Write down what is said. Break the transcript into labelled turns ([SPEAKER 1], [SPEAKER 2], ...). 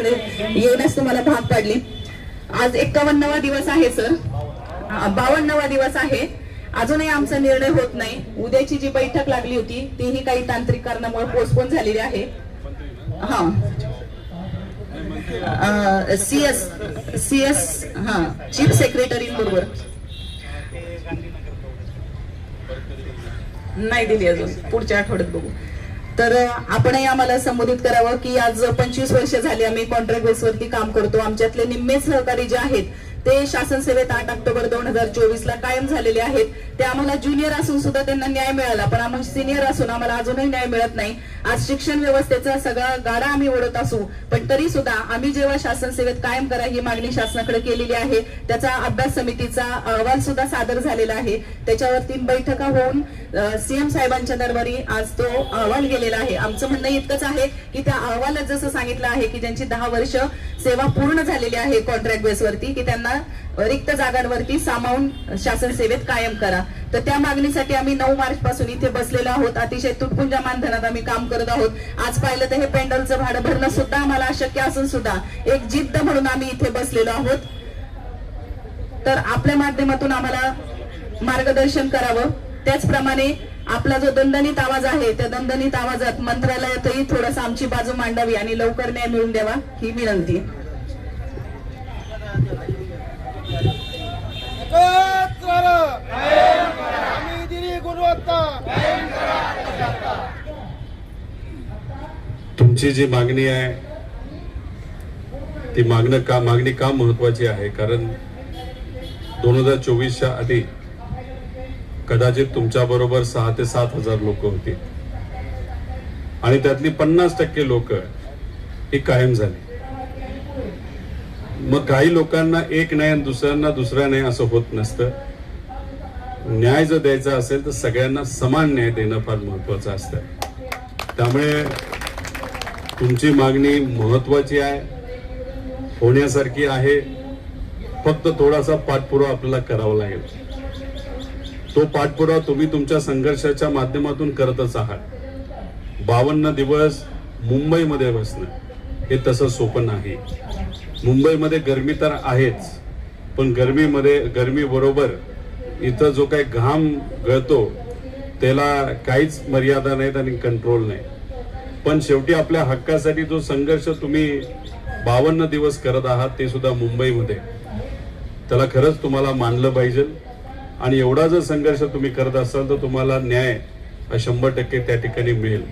[SPEAKER 1] येण्यास तुम्हाला भाग पाडली। आज 51वा दिवस आहे सर, 52वा दिवस आहे। अजूनही आमचा निर्णय होत नाही। उद्याची जी बैठक लागली होती तीही काही तांत्रिक कारणामुळे पोस्टपोन झालेली आहे। सीएस चीफ सेक्रेटरी बरोबर नाही दिली अजून, पुढच्या आठवड्यात बघू। तर आपणही आम्हाला संबोधित करावं की आज 25 वर्ष झाली आम्ही कॉन्ट्रॅक्ट बेसवरती काम करतो। आमच्यातले निम्मे सहकारी जे आहेत ते शासन सेवेत 8 ऑक्टोबर 2024 ला कायम झालेले आहेत। ते आम्हाला ज्युनियर असून सुद्धा त्यांना न्याय मिळाला, पण आम्हाला सिनियर असून आम्हाला अजूनही न्याय मिळत नाही। आज शिक्षण व्यवस्थेचा सगळा गाडा आम्ही ओढत असू, पण तरी सुद्धा आम्ही जेव्हा शासन सेवेत कायम करा ही मागणी शासनाकडे केलेली आहे, त्याचा अभ्यास समितीचा अहवाल सुद्धा सादर झालेला आहे। त्याच्यावर 3 बैठका होऊन सीएम साहेबांच्या दरबारी आज तो अहवाल गेलेला आहे। आमचं म्हणणं इतकंच आहे की त्या अहवालात जसं सांगितलं आहे की ज्यांची 10 वर्ष सेवा पूर्ण झालेली आहे कॉन्ट्रॅक्ट बेसवरती, की त्यांना रिक्त जागांवरती सामावून शासन सेवेत कायम करा। तर त्या मागणीसाठी आम्ही 9 मार्च पासून इथे बसलेलो आहोत। अतिशय तुटपुंजा मानधनात आम्ही काम करत आहोत। आज पाहिलं तर हे पेंडलचं भाडं भरणं सुद्धा आम्हाला अशक्य असून सुद्धा एक जिद्द म्हणून आम्ही इथे बसलेलो आहोत। तर आपल्या माध्यमातून आम्हाला मार्गदर्शन करावं। त्याचप्रमाणे आपला जो दणदणीत आवाज आहे त्या दणदणीत आवाजात मंत्रालयातही थोडंसं आमची बाजू मांडावी आणि लवकर न्याय मिळवून द्यावा ही विनंती।
[SPEAKER 2] तुमची जी मागणी आहे ती मागणी का महत्वाची आहे, कारण 2024च्या आधी कदाचित तुमच्या बरोबर 6 ते 7 हजार लोक होती आणि त्यातली 50% लोक ही कायम झाली। मग काही लोकांना एक न्याय आणि दुसऱ्यांना दुसरा न्याय असं होत नसतं। न्याय जर द्यायचा असेल तर सगळ्यांना समान न्याय देणं फार महत्वाचं असतं। त्यामुळे तुमची मागणी महत्वाची आहे, होण्यासारखी आहे। फक्त थोडासा पाठपुरावा आपल्याला करावा लागेल। तो पाठपुरावा तुम्ही तुमच्या संघर्षाच्या माध्यमातून करतच आहात। 52 दिवस मुंबईमध्ये बसणं हे तसं सोपं नाही। मुंबईमध्ये गरमी तर आहेच, पण गरमी बरोबर इथं जो काही घाम गळतो त्याला काहीच मर्यादा नाहीत आणि कंट्रोल नाही। पण शेवटी आपल्या हक्कासाठी जो संघर्ष तुम्ही 52 दिवस करत आहात ते सुद्धा मुंबईमध्ये, त्याला खरंच तुम्हाला मानलं पाहिजे। आणि एवढा जर संघर्ष तुम्ही करत असाल तर तुम्हाला न्याय 100% त्या ठिकाणी मिळेल।